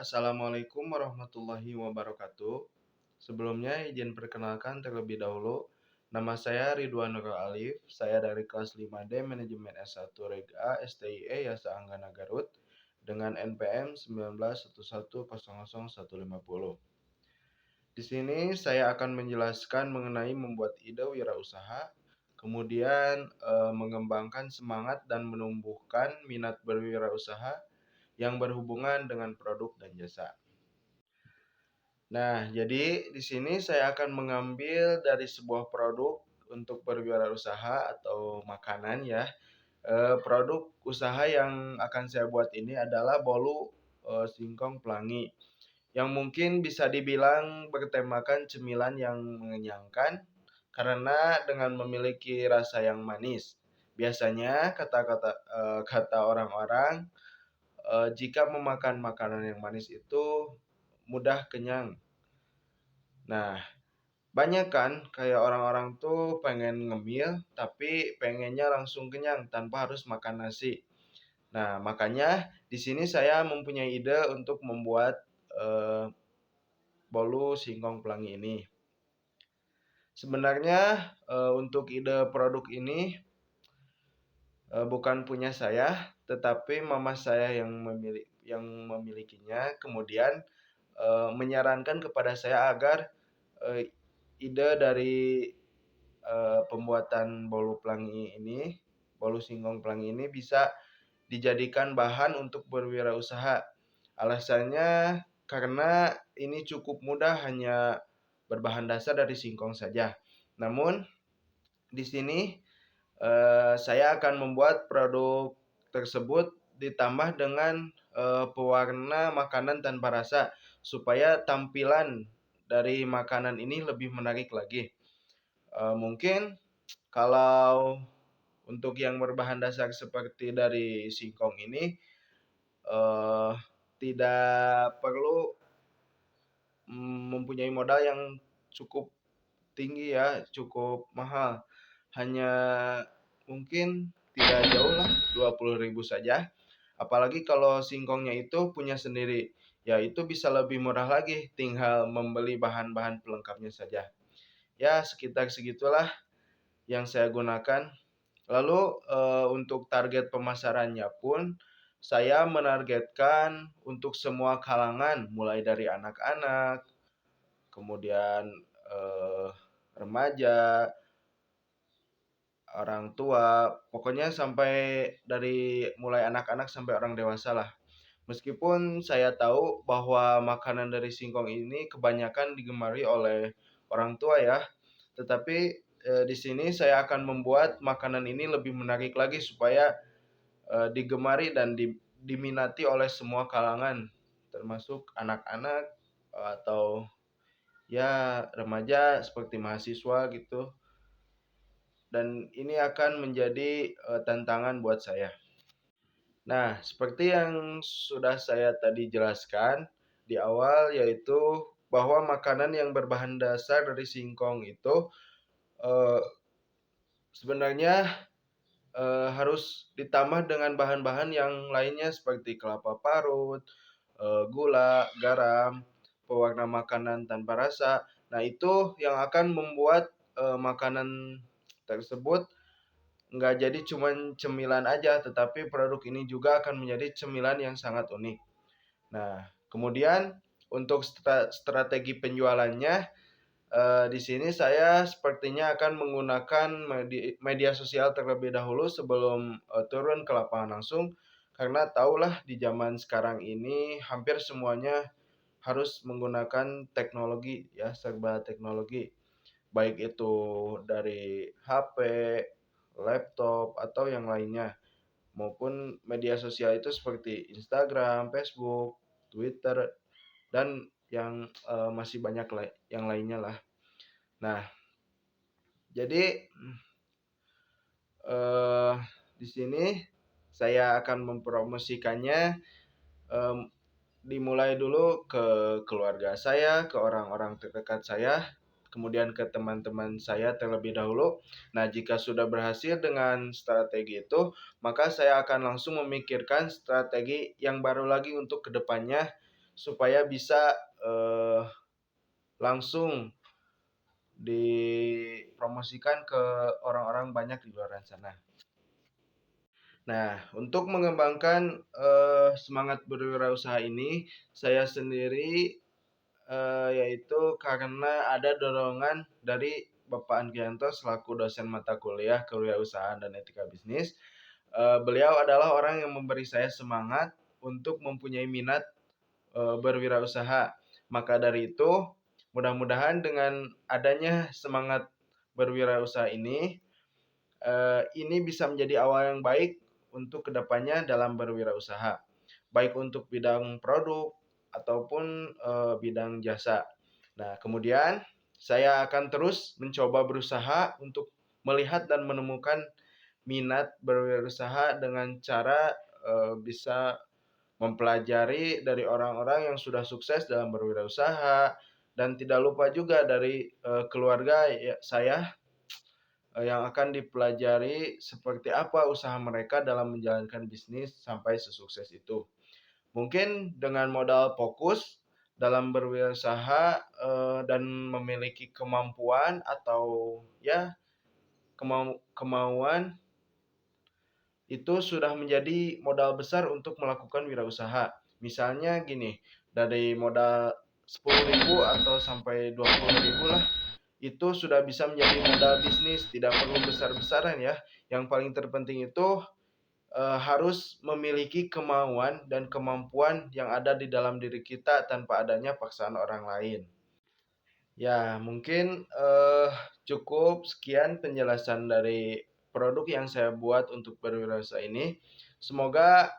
Assalamualaikum warahmatullahi wabarakatuh. Sebelumnya izin perkenalkan terlebih dahulu. Nama saya Ridwan Nurul Alif. Saya dari kelas 5D Manajemen S1 Reg A STIE Yasa Anggana Garut dengan NPM 1911000150. Di sini saya akan menjelaskan mengenai membuat ide wirausaha, kemudian mengembangkan semangat dan menumbuhkan minat berwirausaha yang berhubungan dengan produk dan jasa. Nah, jadi di sini saya akan mengambil dari sebuah produk untuk berwirausaha atau makanan ya. Produk usaha yang akan saya buat ini adalah bolu singkong pelangi yang mungkin bisa dibilang bertemakan cemilan yang mengenyangkan karena dengan memiliki rasa yang manis. Biasanya kata orang-orang jika memakan makanan yang manis itu mudah kenyang. Nah, banyak kan kayak orang-orang tuh pengen ngemil tapi pengennya langsung kenyang tanpa harus makan nasi. Nah, makanya di sini saya mempunyai ide untuk membuat eh, bolu singkong pelangi ini. Sebenarnya untuk ide produk ini bukan punya saya, tetapi mama saya yang memilikinya. Kemudian menyarankan kepada saya agar eh, ide dari pembuatan bolu singkong pelangi ini bisa dijadikan bahan untuk berwirausaha. Alasannya karena ini cukup mudah, hanya berbahan dasar dari singkong saja. Namun di sini saya akan membuat produk tersebut ditambah dengan pewarna makanan tanpa rasa supaya tampilan dari makanan ini lebih menarik lagi. Mungkin kalau untuk yang berbahan dasar seperti dari singkong ini eh, tidak perlu mempunyai modal yang cukup tinggi ya, cukup mahal. Hanya mungkin tidak jauh lah 20.000 saja. Apalagi kalau singkongnya itu punya sendiri, ya itu bisa lebih murah lagi, tinggal membeli bahan-bahan pelengkapnya saja. Ya, sekitar segitulah yang saya gunakan. Lalu untuk target pemasarannya pun saya menargetkan untuk semua kalangan, mulai dari anak-anak, kemudian eh, remaja, orang tua, pokoknya sampai dari mulai anak-anak sampai orang dewasa lah. Meskipun saya tahu bahwa makanan dari singkong ini kebanyakan digemari oleh orang tua ya, tetapi di sini saya akan membuat makanan ini lebih menarik lagi supaya digemari dan diminati oleh semua kalangan, termasuk anak-anak atau ya remaja seperti mahasiswa gitu. Dan ini akan menjadi tantangan buat saya. Nah, seperti yang sudah saya tadi jelaskan di awal, yaitu bahwa makanan yang berbahan dasar dari singkong itu eh, sebenarnya harus ditambah dengan bahan-bahan yang lainnya seperti kelapa parut, gula, garam, pewarna makanan tanpa rasa. Nah, itu yang akan membuat makanan tersebut nggak jadi cuman cemilan aja, tetapi produk ini juga akan menjadi cemilan yang sangat unik. Nah, kemudian untuk strategi penjualannya, di sini saya sepertinya akan menggunakan media sosial terlebih dahulu sebelum turun ke lapangan langsung, karena tahulah di zaman sekarang ini hampir semuanya harus menggunakan teknologi ya, serba teknologi. Baik itu dari HP, laptop, atau yang lainnya, maupun media sosial itu seperti Instagram, Facebook, Twitter, dan yang masih banyak yang lainnya lah. Nah, jadi eh, di sini saya akan mempromosikannya, em, dimulai dulu ke keluarga saya, ke orang-orang terdekat saya, kemudian ke teman-teman saya terlebih dahulu. Nah, jika sudah berhasil dengan strategi itu, maka saya akan langsung memikirkan strategi yang baru lagi untuk kedepannya supaya bisa, langsung dipromosikan ke orang-orang banyak di luar sana. Nah, untuk mengembangkan, semangat berwirausaha ini, saya sendiri, yaitu karena ada dorongan dari Bapak Anggianto selaku dosen mata kuliah Kewirausahaan dan Etika Bisnis. Beliau adalah orang yang memberi saya semangat untuk mempunyai minat, berwirausaha. Maka dari itu, mudah-mudahan dengan adanya semangat berwirausaha ini bisa menjadi awal yang baik untuk kedepannya dalam berwirausaha, baik untuk bidang produk ataupun bidang jasa. Nah, kemudian saya akan terus mencoba berusaha untuk melihat dan menemukan minat berwirausaha dengan cara bisa mempelajari dari orang-orang yang sudah sukses dalam berwirausaha dan tidak lupa juga dari keluarga ya, saya yang akan dipelajari seperti apa usaha mereka dalam menjalankan bisnis sampai sesukses itu. Mungkin dengan modal fokus dalam berwirausaha, dan memiliki kemampuan atau ya kemauan itu sudah menjadi modal besar untuk melakukan wirausaha. Misalnya gini, dari modal 10.000 atau sampai 20.000 lah, itu sudah bisa menjadi modal bisnis, tidak perlu besar-besaran ya. Yang paling terpenting itu harus memiliki kemauan dan kemampuan yang ada di dalam diri kita tanpa adanya paksaan orang lain. Ya, mungkin cukup sekian penjelasan dari produk yang saya buat untuk berwirausaha ini. Semoga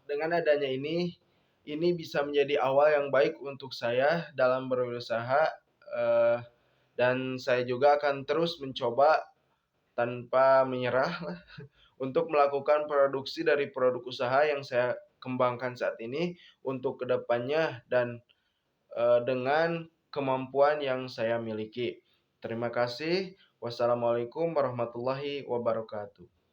dengan adanya ini bisa menjadi awal yang baik untuk saya dalam berwirausaha, eh, dan saya juga akan terus mencoba tanpa menyerah untuk melakukan produksi dari produk usaha yang saya kembangkan saat ini untuk kedepannya dan dengan kemampuan yang saya miliki. Terima kasih. Wassalamualaikum warahmatullahi wabarakatuh.